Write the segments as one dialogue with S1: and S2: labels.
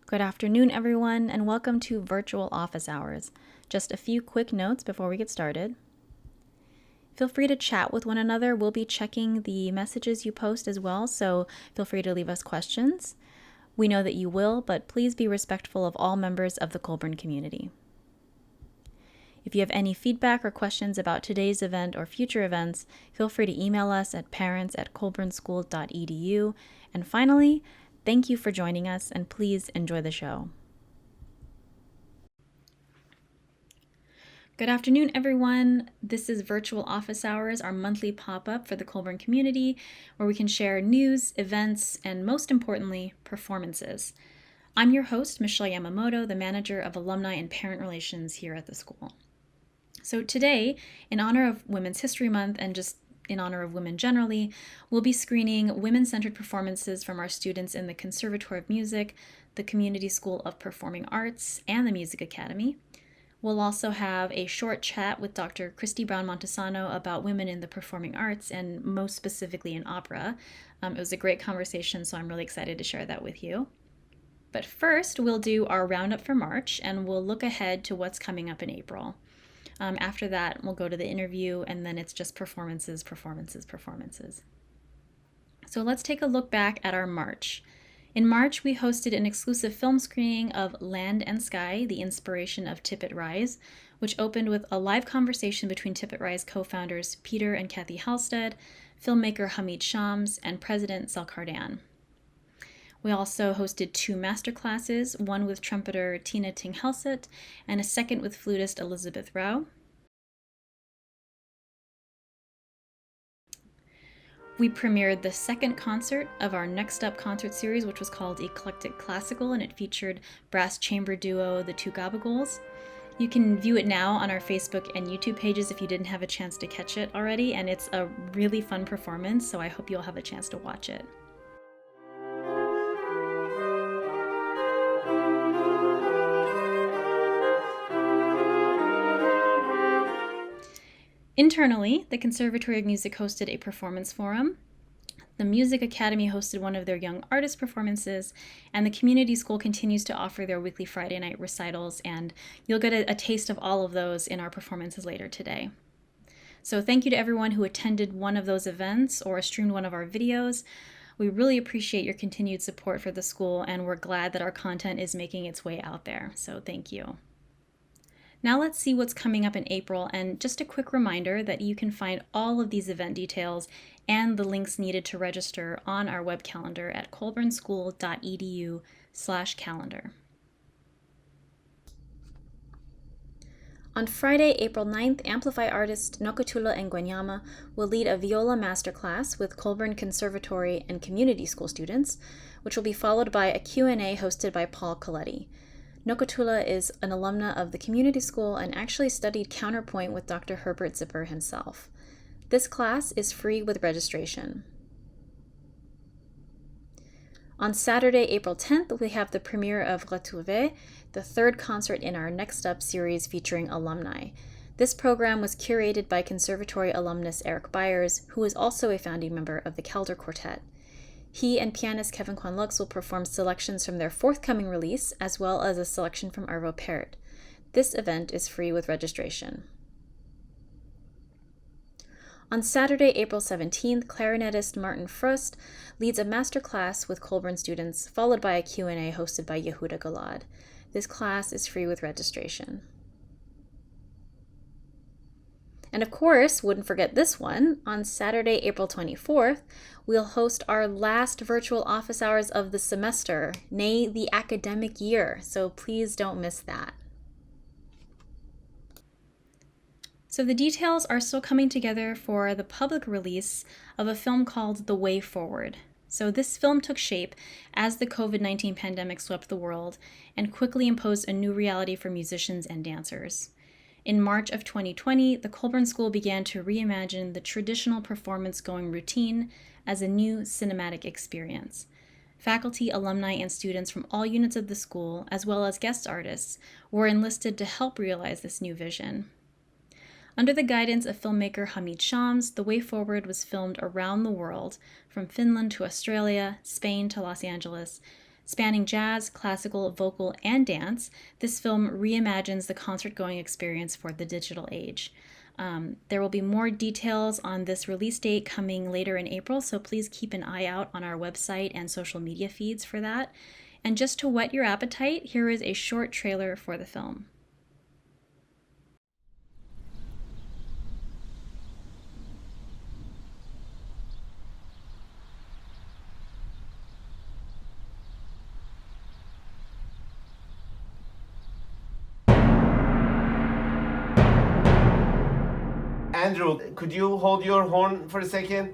S1: Good afternoon, everyone, and welcome to Virtual Office Hours. Just a few quick notes before we get started. Feel free to chat with one another. We'll be checking the messages you post as well, so feel free to leave us questions. We know that you will, but please be respectful of all members of the Colburn community. If you have any feedback or questions about today's event or future events, feel free to email us at parents@colburnschool.edu. And finally, thank you for joining us, and please enjoy the show. Good afternoon, everyone. This is Virtual Office Hours, our monthly pop-up for the Colburn community, where we can share news, events, and most importantly, performances. I'm your host, Michelle Yamamoto, the manager of Alumni and Parent Relations here at the school. So today, in honor of Women's History Month and just in honor of women generally, we'll be screening women-centered performances from our students in the Conservatory of Music, the Community School of Performing Arts, and the Music Academy. We'll also have a short chat with Dr. Christy Brown Montesano about women in the performing arts and most specifically in opera. It was a great conversation, so I'm really excited to share that with you. But first, we'll do our roundup for March, and we'll look ahead to what's coming up in April. After that, we'll go to the interview, and then it's just performances. So let's take a look back at our March. In March, we hosted an exclusive film screening of Land and Sky, the inspiration of Tippett Rise, which opened with a live conversation between Tippett Rise co-founders Peter and Kathy Halstead, filmmaker Hamid Shams, and President Salkardan. We also hosted 2 masterclasses, one with trumpeter Tina Ting-Helset and a second with flutist Elizabeth Rao. We premiered the second concert of our Next Up concert series, which was called Eclectic Classical, and it featured brass chamber duo the Two Gabagols. You can view it now on our Facebook and YouTube pages if you didn't have a chance to catch it already, and it's a really fun performance, so I hope you'll have a chance to watch it. Internally, the Conservatory of Music hosted a performance forum. The Music Academy hosted one of their young artist performances, and the community school continues to offer their weekly Friday night recitals, and you'll get a taste of all of those in our performances later today. So thank you to everyone who attended one of those events or streamed one of our videos. We really appreciate your continued support for the school, and we're glad that our content is making its way out there, so thank you. Now let's see what's coming up in April, and just a quick reminder that you can find all of these event details and the links needed to register on our web calendar at colburnschool.edu/calendar. On Friday, April 9th, Amplify artist Nokotula Ngwenyama will lead a viola masterclass with Colburn Conservatory and Community School students, which will be followed by a Q&A hosted by Paul Coletti. Nokotula is an alumna of the community school and actually studied counterpoint with Dr. Herbert Zipper himself. This class is free with registration. On Saturday, April 10th, we have the premiere of Retrouvé, the third concert in our Next Up series featuring alumni. This program was curated by Conservatory alumnus Eric Byers, who is also a founding member of the Calder Quartet. He and pianist Kevin Kwan-Lux will perform selections from their forthcoming release, as well as a selection from Arvo Pärt. This event is free with registration. On Saturday, April 17th, clarinetist Martin Frust leads a masterclass with Colburn students, followed by a Q&A hosted by Yehuda Galad. This class is free with registration. And of course, wouldn't forget this one, on Saturday, April 24th, we'll host our last virtual office hours of the semester, nay, the academic year, so please don't miss that. So the details are still coming together for the public release of a film called The Way Forward. So this film took shape as the COVID-19 pandemic swept the world and quickly imposed a new reality for musicians and dancers. In March of 2020, the Colburn School began to reimagine the traditional performance-going routine as a new cinematic experience. Faculty, alumni, and students from all units of the school, as well as guest artists, were enlisted to help realize this new vision. Under the guidance of filmmaker Hamid Shams, The Way Forward was filmed around the world, from Finland to Australia, Spain to Los Angeles, Spanning jazz, classical, vocal, and dance, this film reimagines the concert going experience for the digital age. There will be more details on this release date coming later in April, so please keep an eye out on our website and social media feeds for that. And just to whet your appetite, here is a short trailer for the film.
S2: Andrew, could you hold your horn for a second?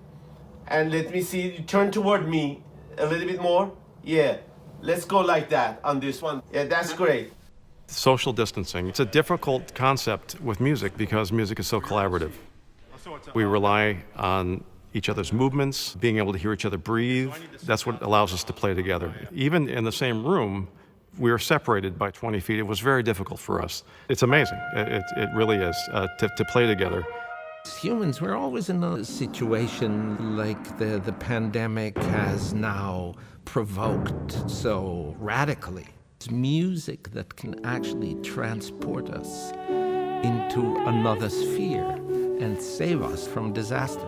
S2: And let me see, turn toward me a little bit more. Yeah, let's go like that on this one. Yeah, that's great.
S3: Social distancing. It's a difficult concept with music because music is so collaborative. We rely on each other's movements, being able to hear each other breathe. That's what allows us to play together. Even in the same room, we were separated by 20 feet. It was very difficult for us. It's amazing. It really is to play together.
S4: As humans, we're always in a situation like the pandemic has now provoked so radically. It's music that can actually transport us into another sphere and save us from disaster.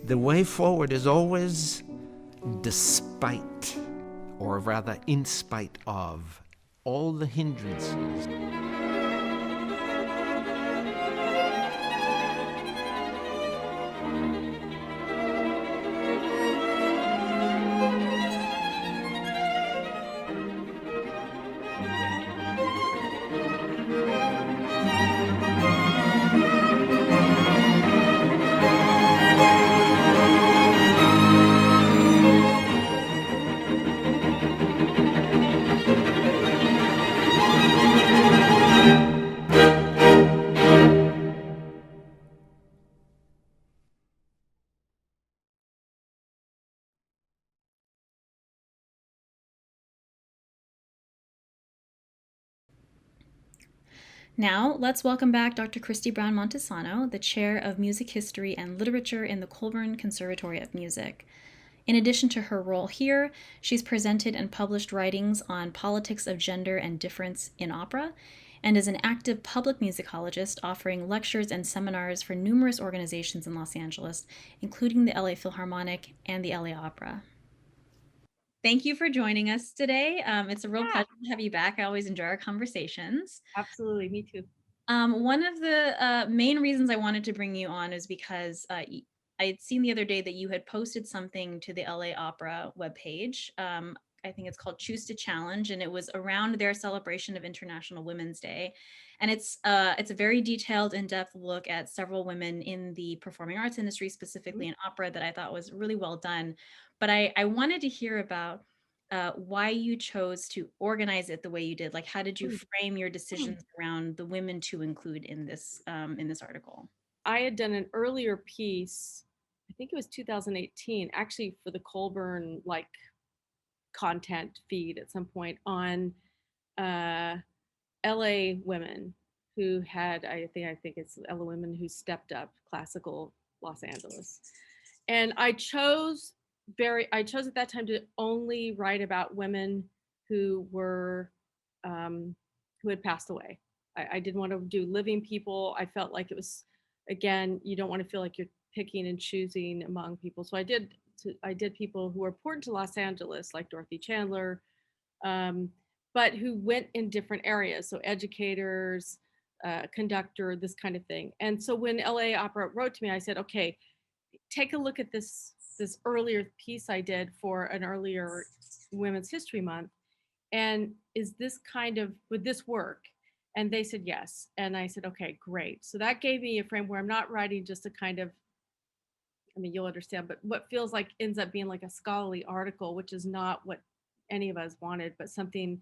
S4: The way forward is always despite, or rather in spite of, all the hindrances.
S1: Now, let's welcome back Dr. Christy Brown Montesano, the Chair of Music History and Literature in the Colburn Conservatory of Music. In addition to her role here, she's presented and published writings on politics of gender and difference in opera, and is an active public musicologist offering lectures and seminars for numerous organizations in Los Angeles, including the LA Philharmonic and the LA Opera. Thank you for joining us today. It's a real pleasure to have you back. I always enjoy our conversations.
S5: Absolutely, me too.
S1: One of the main reasons I wanted to bring you on is because I had seen the other day that you had posted something to the LA Opera webpage. I think it's called Choose to Challenge, and it was around their celebration of International Women's Day. And it's a very detailed, in-depth look at several women in the performing arts industry, specifically in opera, that I thought was really well done. But I wanted to hear about why you chose to organize it the way you did. Like, how did you frame your decisions around the women to include in this article?
S5: I had done an earlier piece, I think it was 2018, actually for the Colburn content feed at some point on LA women who had, I think it's LA women who stepped up classical Los Angeles. And I chose at that time to only write about women who were who had passed away. I didn't want to do living people. I felt like it was, again, you don't want to feel like you're picking and choosing among people. So I did people who were important to Los Angeles, like Dorothy Chandler, but who went in different areas. So educators, conductor, this kind of thing. And so when LA Opera wrote to me, I said, okay, take a look at this earlier piece I did for an earlier Women's History Month. And would this work? And they said yes. And I said, okay, great. So that gave me a frame where I'm not writing just a kind of, I mean, you'll understand, but what feels like ends up being like a scholarly article, which is not what any of us wanted, but something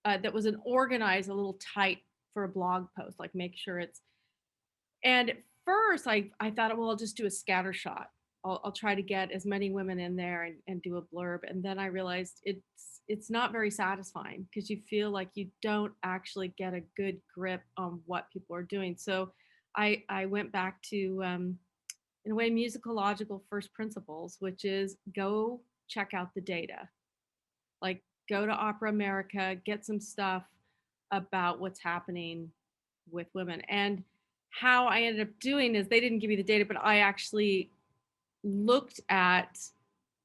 S5: that was organized, a little tight for a blog post, like make sure it's. And at first I thought, well, I'll just do a scatter shot. I'll try to get as many women in there and do a blurb. And then I realized it's not very satisfying because you feel like you don't actually get a good grip on what people are doing. So I went back to in a way musicological first principles, which is go check out the data. Like go to Opera America, get some stuff about what's happening with women. And how I ended up doing is they didn't give me the data, but I actually looked at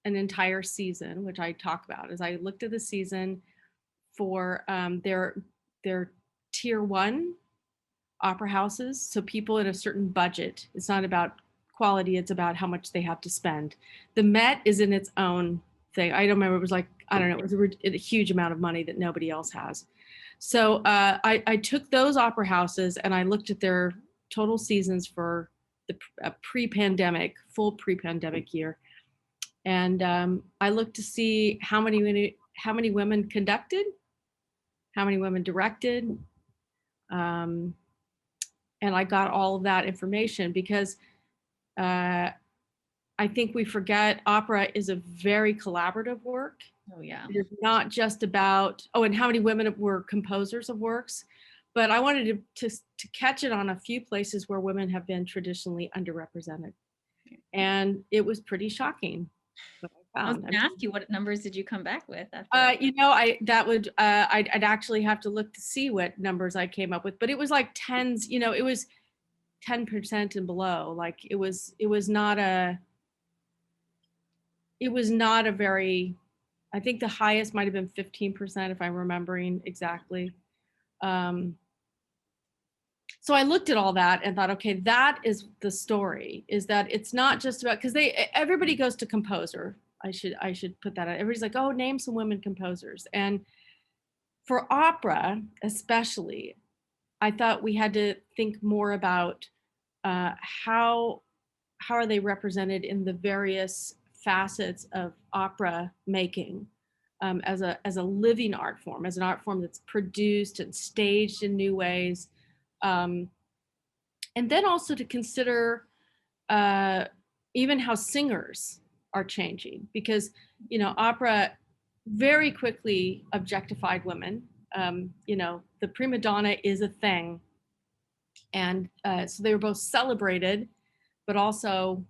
S5: an entire season, which I talk about, is I looked at the season for their tier one opera houses. So people in a certain budget. It's not about quality, it's about how much they have to spend. The Met is in its own thing. I don't remember, it was like, I don't know, it was a huge amount of money that nobody else has. So I took those opera houses and I looked at their total seasons for the pre-pandemic, full pre-pandemic year. And I looked to see how many women conducted, how many women directed. And I got all of that information because I think we forget opera is a very collaborative work.
S1: Oh yeah.
S5: It's not just about, and how many women were composers of works, but I wanted to catch it on a few places where women have been traditionally underrepresented. And it was pretty shocking.
S1: I was going to ask you, what numbers did you come back with?
S5: I'd actually have to look to see what numbers I came up with, but it was like tens, it was 10% and below. Like it was not a very, I think the highest might've been 15% if I'm remembering exactly. So I looked at all that and thought, okay, that is the story, is that it's not just about, because everybody goes to composer. I should put that out. Everybody's like, oh, name some women composers. And for opera, especially, I thought we had to think more about how are they represented in the various facets of opera making as a living art form, as an art form that's produced and staged in new ways. And then also to consider even how singers are changing, because opera very quickly objectified women. The prima donna is a thing, and so they were both celebrated, but also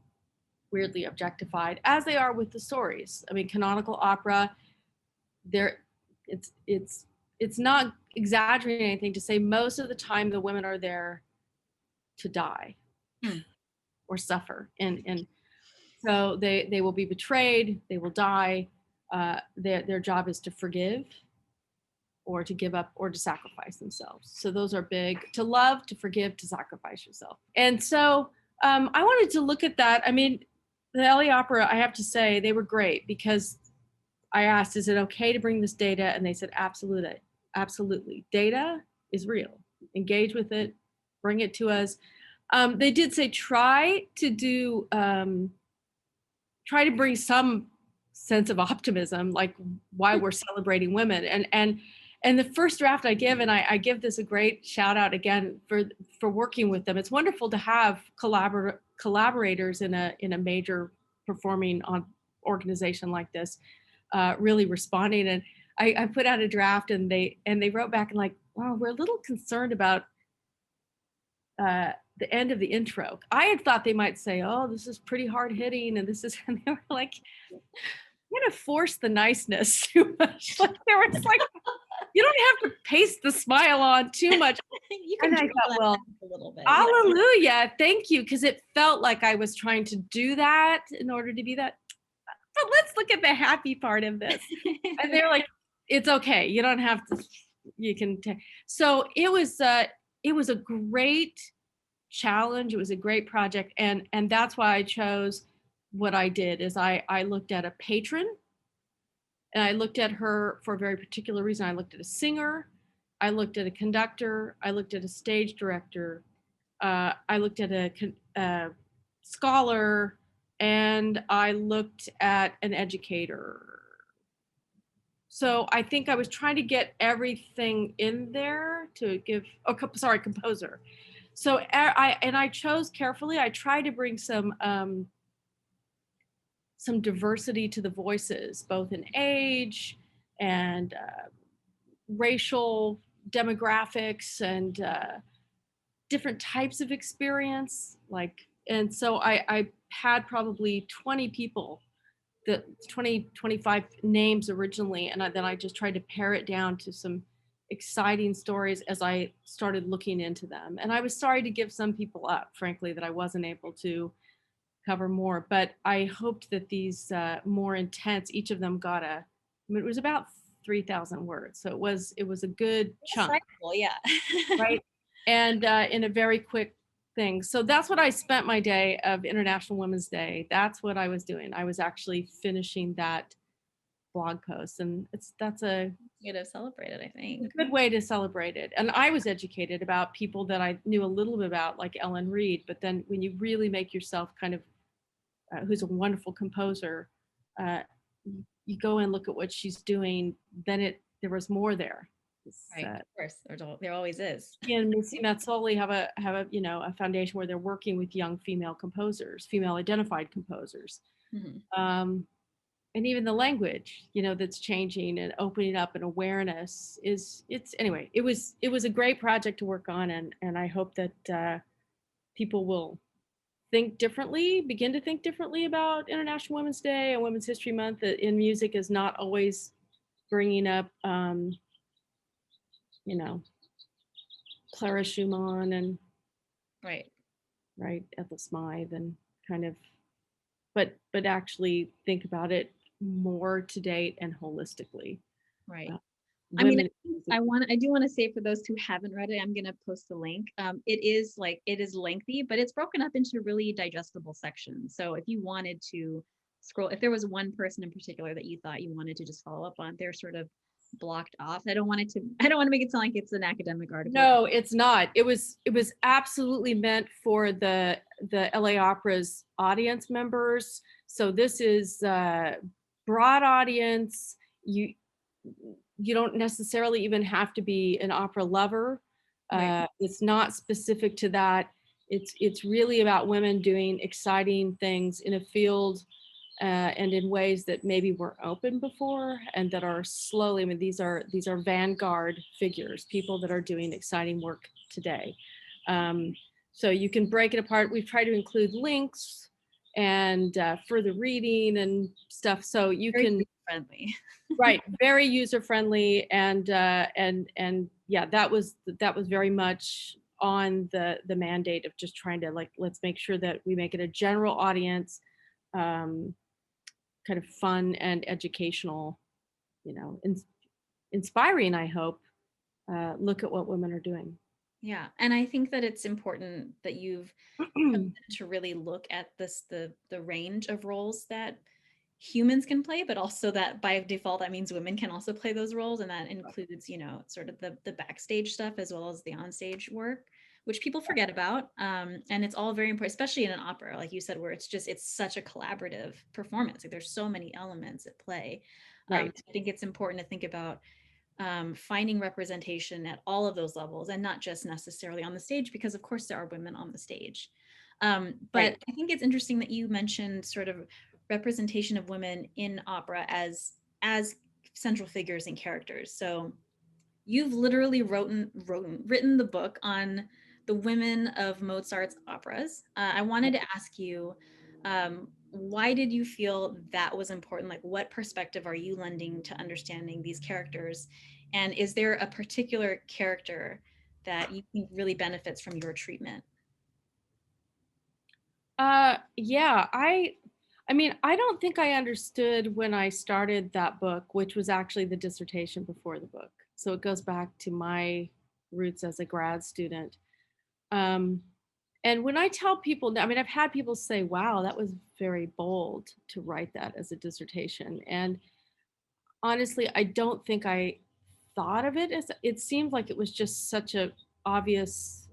S5: weirdly objectified, as they are with the stories. I mean, canonical opera, it's not exaggerating anything to say most of the time the women are there to die or suffer, and so they will be betrayed, they will die. Their job is to forgive, or to give up, or to sacrifice themselves. So those are big: to love, to forgive, to sacrifice yourself. And so I wanted to look at that. I mean, the LA Opera, I have to say, they were great, because I asked, is it okay to bring this data? And they said, absolutely. Data is real. Engage with it, bring it to us. They did say try to bring some sense of optimism, like why we're celebrating women. And the first draft I give, and I give this a great shout out again for working with them. It's wonderful to have collaborators in a major performing organization like this, really responding. And I put out a draft, and they wrote back and like, wow, we're a little concerned about the end of the intro. I had thought they might say, oh, this is pretty hard hitting, and this is, and they were like, I'm gonna force the niceness too much. Like they were just like, you don't have to paste the smile on too much.
S1: You can, and I thought, well, a little bit.
S5: Hallelujah, thank you, because it felt like I was trying to do that in order to be that. But let's look at the happy part of this. And they're like, it's okay. You don't have to. You can. So it was a great challenge. It was a great project, and that's why I chose what I did. Is I looked at a patron, and I looked at her for a very particular reason. I looked at a singer, I looked at a conductor, I looked at a stage director, I looked at a scholar, and I looked at an educator. So I think I was trying to get everything in there to give, composer. So I chose carefully. I tried to bring some some diversity to the voices, both in age and racial demographics and different types of experience. And so I had probably 20 people, the 25 names originally, and then I just tried to pare it down to some exciting stories as I started looking into them. And I was sorry to give some people up, frankly, that I wasn't able to cover more, but I hoped that these more intense, each of them got it was about 3,000 words. So it was a good chunk.
S1: Sizable, yeah.
S5: Right. And in a very quick thing. So that's what I spent my day of International Women's Day. That's what I was doing. I was actually finishing that blog post, and that's a
S1: Way to celebrate it, I think.
S5: good way to celebrate it. And I was educated about people that I knew a little bit about, like Ellen Reed. But then when you really make yourself kind of, who's a wonderful composer, you go and look at what she's doing, then there was more there.
S1: Right, of course, there always is.
S5: And Missy Mazzoli have a a foundation where they're working with young female composers, female identified composers, and even the language that's changing and opening up, and awareness anyway. It was a great project to work on, and I hope that people will begin to think differently about International Women's Day and Women's History Month. In music is not always bringing up Clara Schumann and
S1: right,
S5: Ethel Smythe, and kind of, but actually think about it more to date and holistically.
S1: Right. I mean, I do want to say, for those who haven't read it, I'm going to post the link. It is lengthy, but it's broken up into really digestible sections. So if you wanted to scroll, if there was one person in particular that you thought you wanted to just follow up on, they're sort of blocked off. I don't want to make it sound like it's an academic article.
S5: No, it's not. It was absolutely meant for the LA Opera's audience members. So this is broad audience. You don't necessarily even have to be an opera lover. Right. It's not specific to that. It's really about women doing exciting things in a field and in ways that maybe weren't open before, and that are slowly. I mean, these are vanguard figures, people that are doing exciting work today. So you can break it apart. We've tried to include links and further reading and stuff, so you can
S1: friendly.
S5: Right, very user friendly, and yeah, that was very much on the mandate of just trying to, like, let's make sure that we make it a general audience, kind of fun and educational, inspiring, I hope, look at what women are doing.
S1: Yeah, and I think that it's important that you've to really look at the range of roles that humans can play, but also that by default that means women can also play those roles, and that includes sort of the backstage stuff as well as the onstage work, which people forget about, and it's all very important, especially in an opera, like you said, where it's such a collaborative performance. Like, there's so many elements at play.
S5: Right.
S1: I think it's important to think about finding representation at all of those levels, and not just necessarily on the stage, because of course there are women on the stage, but right. I think it's interesting that you mentioned sort of representation of women in opera as central figures and characters. So you've literally written the book on the women of Mozart's operas. I wanted to ask you, why did you feel that was important? Like, what perspective are you lending to understanding these characters? And is there a particular character that you think really benefits from your treatment?
S5: Yeah, I mean, I don't think I understood when I started that book, which was actually the dissertation before the book. So it goes back to my roots as a grad student. And when I tell people, I mean, I've had people say, wow, that was very bold to write that as a dissertation. And honestly, I don't think I thought of it as, it seemed like it was just such an obvious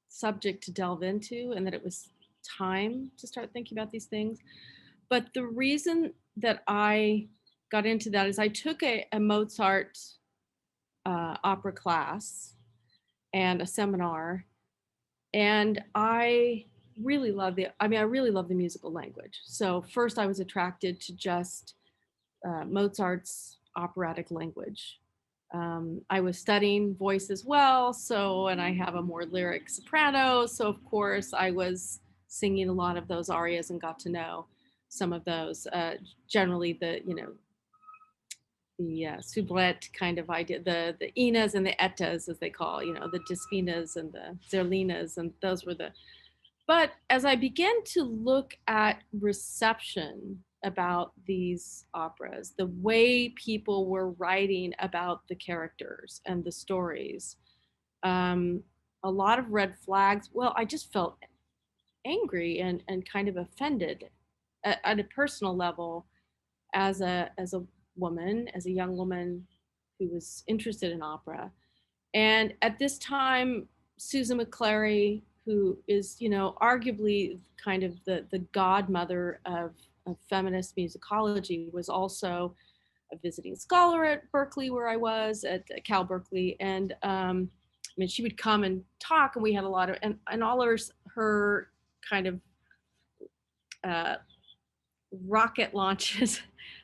S5: subject to delve into, and that it was time to start thinking about these things. But the reason that I got into that is I took a Mozart opera class and a seminar, and I really love I really love the musical language. So first I was attracted to just Mozart's operatic language. I was studying voice as well, so, and I have a more lyric soprano, so of course I was singing a lot of those arias and got to know some of those. Generally, the soubrette kind of idea, the inas and the ettas, as they call, the Despinas and the Zerlinas, and those were the. But as I began to look at reception about these operas, the way people were writing about the characters and the stories, um, a lot of red flags. Well, I just felt angry and kind of offended at a personal level as a woman, as a young woman who was interested in opera. And at this time, Susan McClary, who is, arguably kind of the godmother of feminist musicology, was also a visiting scholar at Berkeley, where I was at Cal Berkeley. And I mean, she would come and talk, and we had a lot of, and all her kind of uh, rocket launches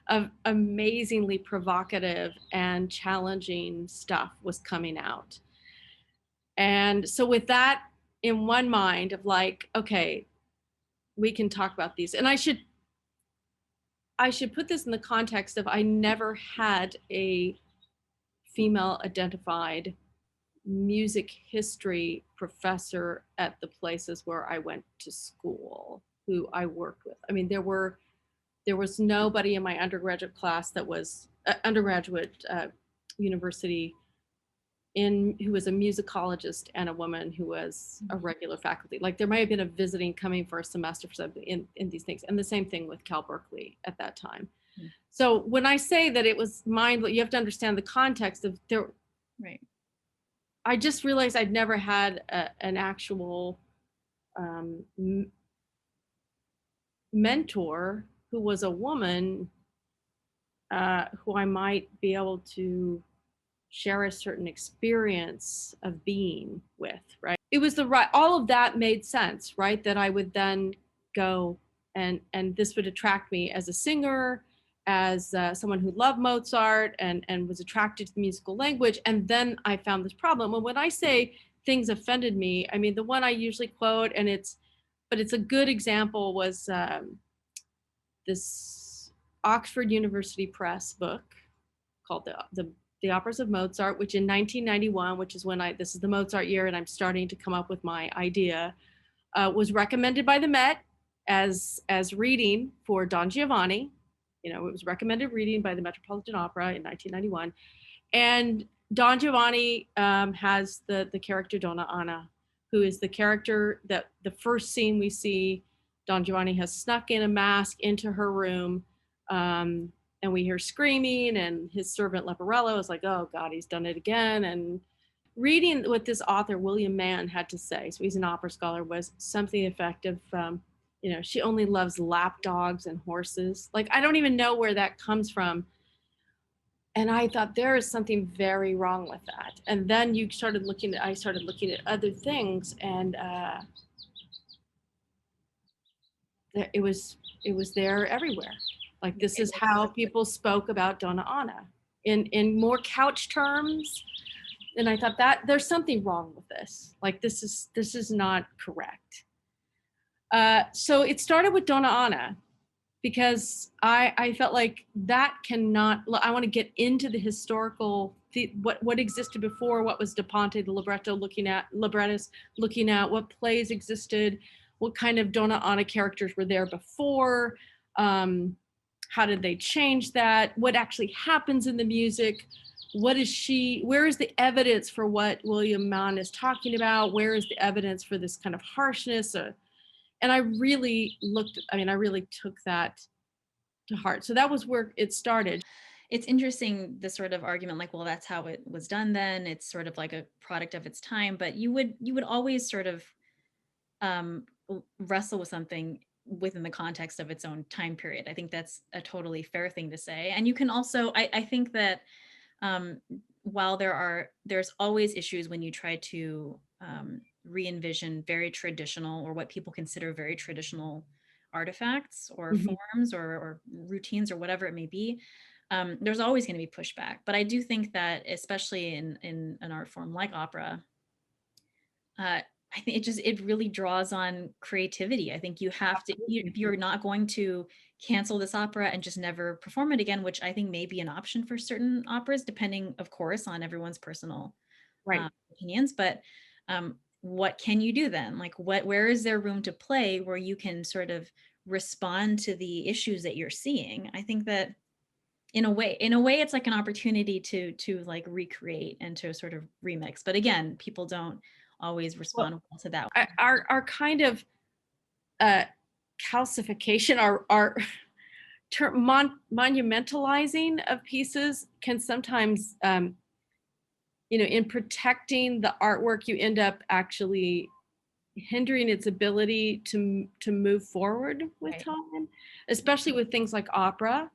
S5: of amazingly provocative and challenging stuff was coming out. And so with that in one mind of like, okay, we can talk about these. And I should put this in the context of I never had a female identified music history professor at the places where I went to school who I worked with. I mean, there was nobody in my undergraduate class that was undergraduate university who was a musicologist and a woman who was a regular faculty. Like there might have been a visiting coming for a semester for something in these things. And the same thing with Cal Berkeley at that time. Mm-hmm. So when I say that it was you have to understand the context of there.
S1: Right.
S5: I just realized I'd never had an actual mentor who was a woman who I might be able to share a certain experience of being with, right? It was all of that made sense, right? That I would then go and this would attract me as a singer, as someone who loved Mozart and was attracted to the musical language. And then I found this problem. And when I say things offended me, I mean, the one I usually quote, but it's a good example, was this Oxford University Press book called the Operas of Mozart, which in 1991, which is when this is the Mozart year, and I'm starting to come up with my idea, was recommended by the Met as reading for Don Giovanni. It was recommended reading by the Metropolitan Opera in 1991. And Don Giovanni has the character Donna Anna, who is the character that the first scene we see, Don Giovanni has snuck in a mask into her room. And we hear screaming, and his servant Leporello is like, oh God, he's done it again. And reading what this author, William Mann, had to say, so he's an opera scholar, was something effective. She only loves lap dogs and horses. Like, I don't even know where that comes from. And I thought there is something very wrong with that. And then I started looking at other things, and it was there everywhere. Like, this is how people spoke about Donna Anna in more couch terms. And I thought that there's something wrong with this. Like, this is not correct. So it started with Donna Anna, because I felt like that I want to get into the historical, what existed before, what was Da Ponte, the librettist looking at what plays existed, what kind of Donna Anna characters were there before, how did they change that? What actually happens in the music? Where is the evidence for what William Mann is talking about? Where is the evidence for this kind of harshness? And I really took that to heart. So that was where it started.
S1: It's interesting, this sort of argument, like, well, that's how it was done then. It's sort of like a product of its time, but you would always sort of wrestle with something within the context of its own time period. I think that's a totally fair thing to say. And you can also, I think that while there's always issues when you try to re-envision very traditional, or what people consider very traditional artifacts or
S5: Mhm.
S1: forms or routines or whatever it may be, there's always going to be pushback. But I do think that, especially in an art form like opera, I think it really draws on creativity. I think you have to, if you're not going to cancel this opera and just never perform it again, which I think may be an option for certain operas, depending, of course, on everyone's personal
S5: Right.
S1: opinions. But what can you do then? Like, where is there room to play where you can sort of respond to the issues that you're seeing? I think that in a way, it's like an opportunity to like recreate and to sort of remix. But again, people don't always
S5: Well,
S1: respond well to that.
S5: our kind of uh, calcification, our monumentalizing of pieces can sometimes, in protecting the artwork, you end up actually hindering its ability to move forward with
S1: Right.
S5: time, especially with things like opera,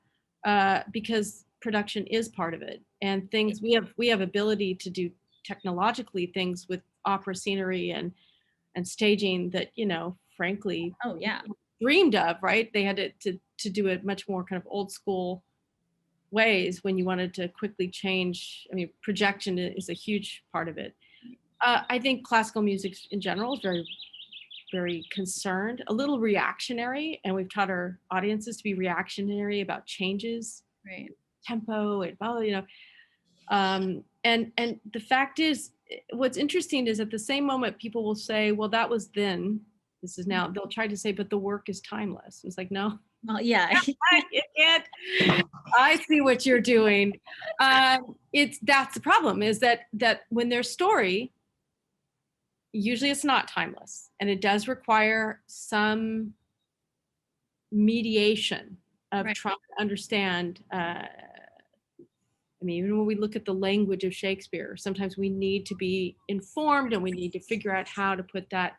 S5: because production is part of it, and things we have ability to do technologically things with opera scenery and staging that, frankly,
S1: Oh yeah.
S5: dreamed of, right? They had to do it much more kind of old school ways when you wanted to quickly change. I mean, projection is a huge part of it. I think classical music in general is very, very concerned, a little reactionary, and we've taught our audiences to be reactionary about changes,
S1: Right.
S5: tempo, and and the fact is, what's interesting is at the same moment people will say, well, that was then, this is now. They'll try to say, but the work is timeless. It's like, no,
S1: Well, yeah.
S5: you can't. I see what you're doing. That's the problem, is that when there's story, usually it's not timeless, and it does require some mediation of
S1: Right.
S5: trying to understand. I mean, even when we look at the language of Shakespeare, sometimes we need to be informed and we need to figure out how to put that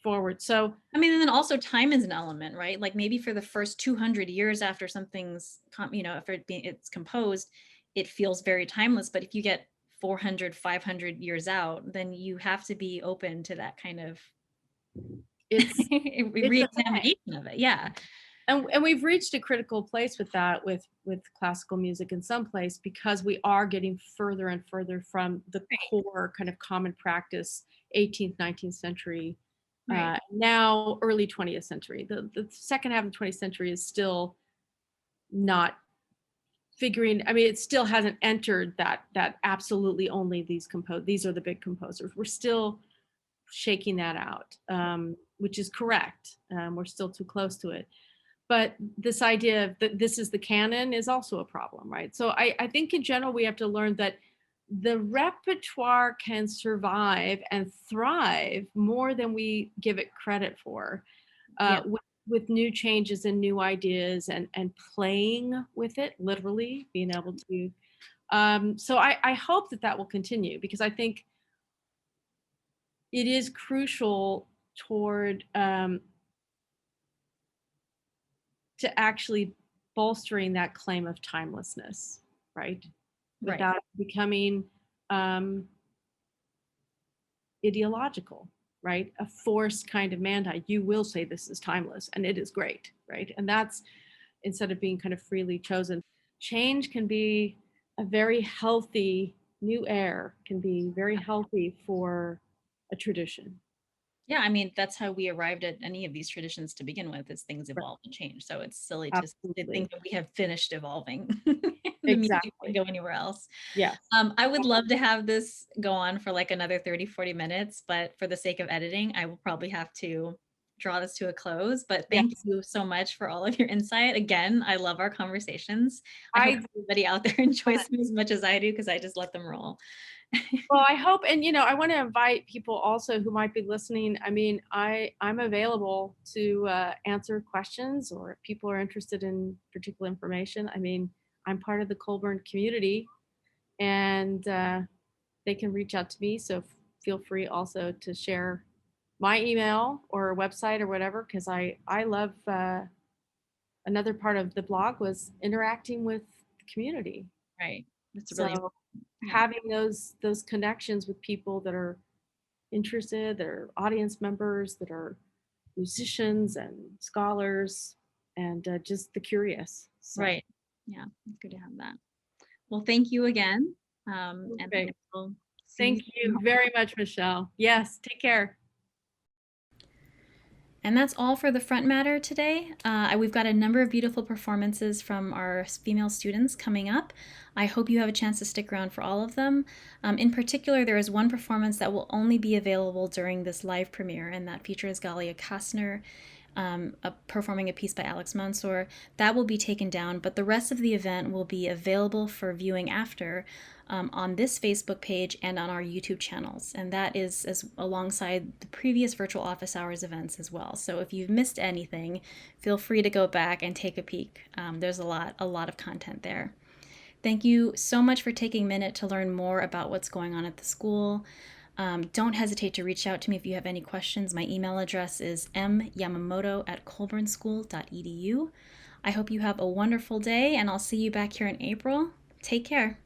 S5: forward. So,
S1: I mean, and then also time is an element, right? Like maybe for the first 200 years after something's, after it's composed, it feels very timeless. But if you get 400, 500 years out, then you have to be open to that kind of
S5: it's it's a thing.
S1: re-examination of it. Yeah.
S5: And we've reached a critical place with that, with classical music in some place, because we are getting further and further from the core kind of common practice 18th 19th century,
S1: Right.
S5: now early 20th century. The second half of the 20th century is still not figuring. I mean, it still hasn't entered that absolutely only these are the big composers. We're still shaking that out, which is correct. We're still too close to it. But this idea of that this is the canon is also a problem, right? So I think in general we have to learn that the repertoire can survive and thrive more than we give it credit for,
S1: Yeah.
S5: with new changes and new ideas, and playing with it, literally being able to. So I hope that will continue, because I think it is crucial toward, to actually bolstering that claim of timelessness, right?
S1: Right.
S5: Without becoming, um, ideological, right? A forced kind of mandate. You will say this is timeless and it is great, right? And that's, instead of being kind of freely chosen. Change can be a very healthy, new air can be very healthy for a tradition.
S1: Yeah, I mean, that's how we arrived at any of these traditions to begin with, is things
S5: Right.
S1: evolve and change. So it's silly to
S5: Absolutely.
S1: think that we have finished evolving. The music
S5: Exactly.
S1: can go anywhere else.
S5: Yes.
S1: I would love to have this go on for like another 30, 40 minutes, but for the sake of editing, I will probably have to draw this to a close. But thank
S5: Yes.
S1: you so much for all of your insight. Again, I love our conversations. I hope
S5: I
S1: everybody out there enjoys them as much as I do, because I just let them roll.
S5: Well, I hope, and I want to invite people also who might be listening. I mean, I'm available to answer questions, or if people are interested in particular information. I mean, I'm part of the Colburn community, and they can reach out to me. So feel free also to share my email or website or whatever, because I love, another part of the blog was interacting with the community.
S1: Right. That's really
S5: So
S1: yeah.
S5: having those connections with people that are interested, that are audience members, that are musicians and scholars, and just the curious. So,
S1: Right. Yeah, it's good to have that. Well, thank you again. And
S5: perfect.
S1: we'll see
S5: Thank you very much, Michelle. Yes, take care.
S1: And that's all for the front matter today. We've got a number of beautiful performances from our female students coming up. I hope you have a chance to stick around for all of them. In particular, there is one performance that will only be available during this live premiere, and that features Galia Kastner performing a piece by Alex Mansour. That will be taken down, but the rest of the event will be available for viewing after on this Facebook page and on our YouTube channels. And that is alongside the previous virtual office hours events as well. So if you've missed anything, feel free to go back and take a peek. There's a lot of content there. Thank you so much for taking a minute to learn more about what's going on at the school. Don't hesitate to reach out to me if you have any questions. My email address is myamamoto@colburnschool.edu. I hope you have a wonderful day, and I'll see you back here in April. Take care.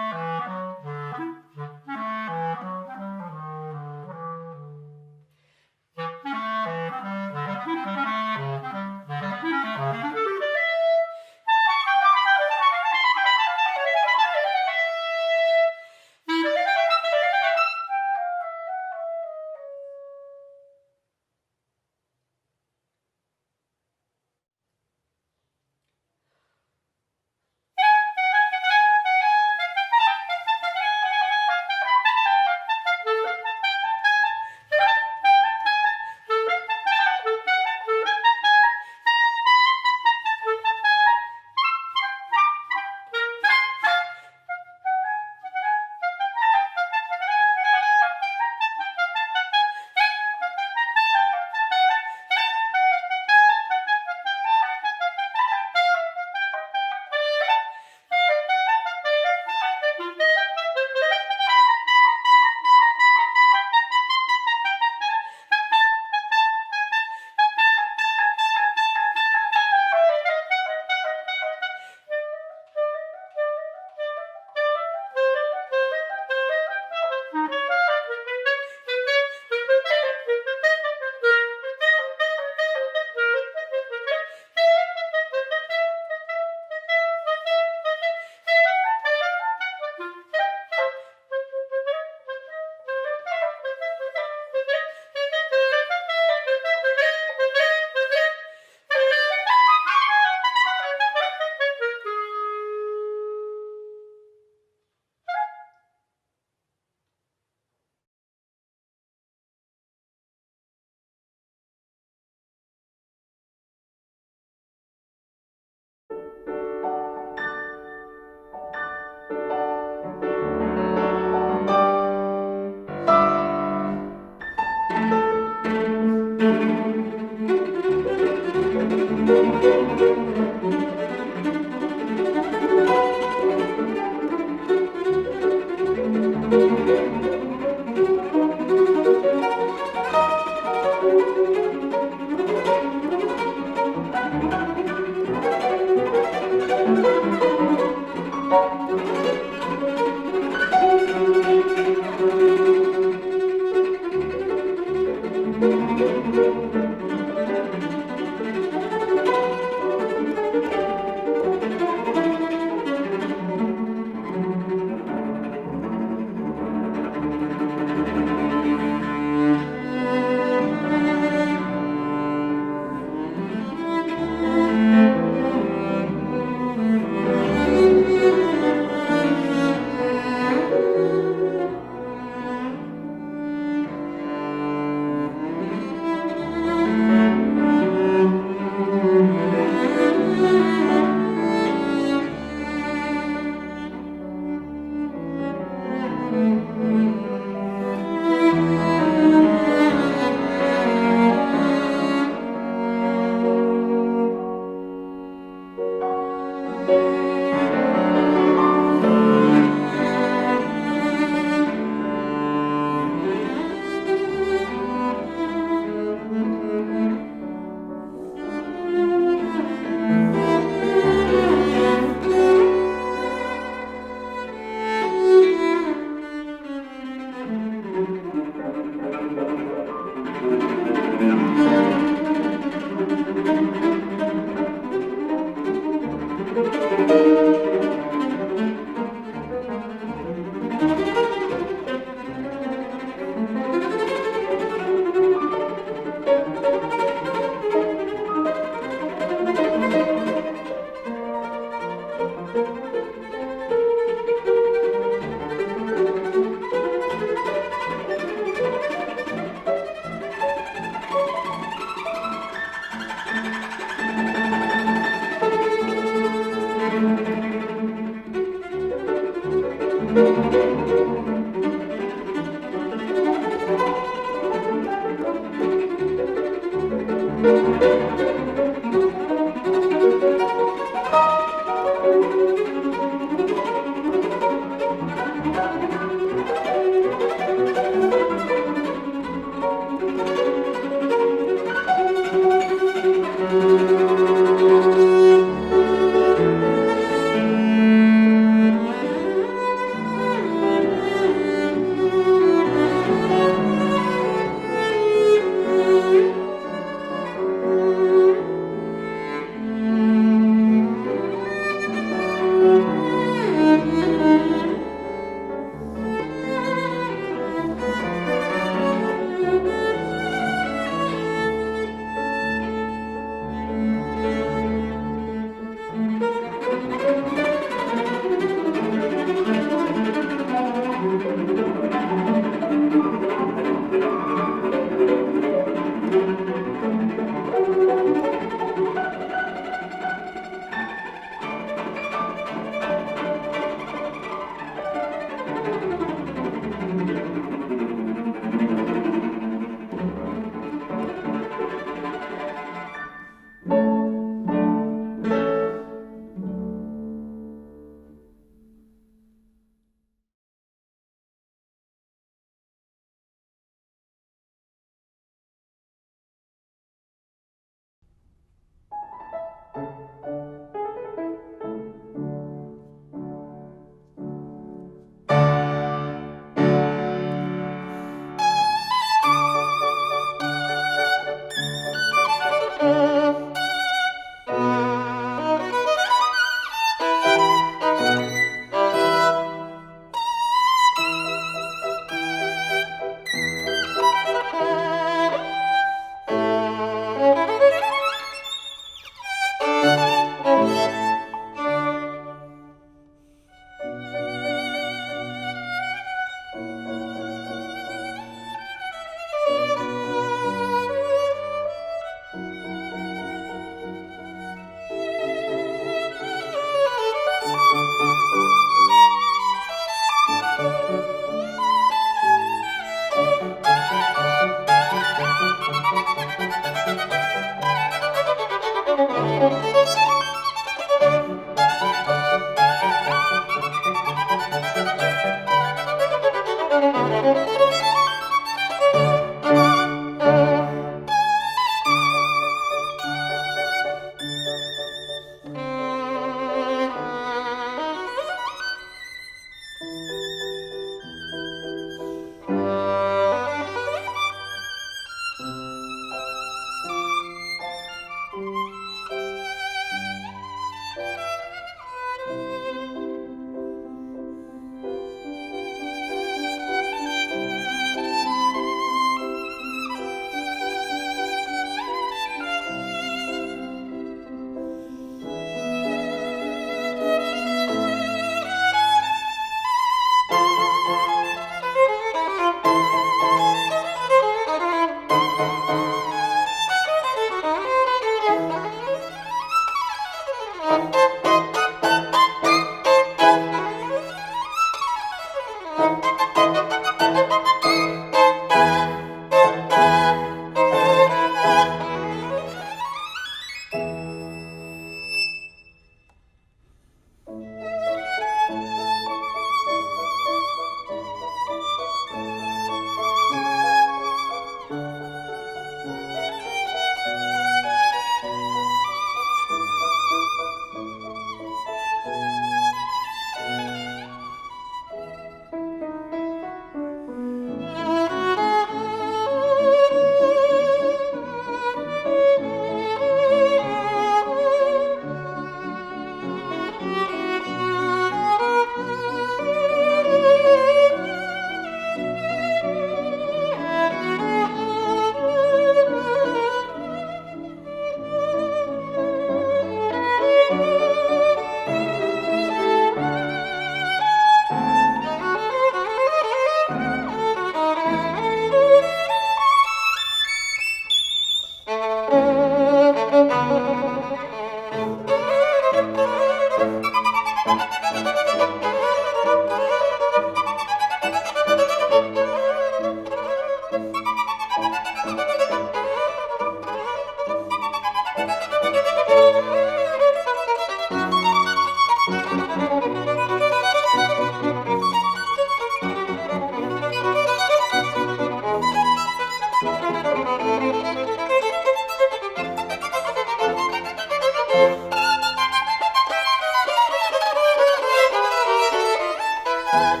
S6: Thank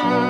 S6: you.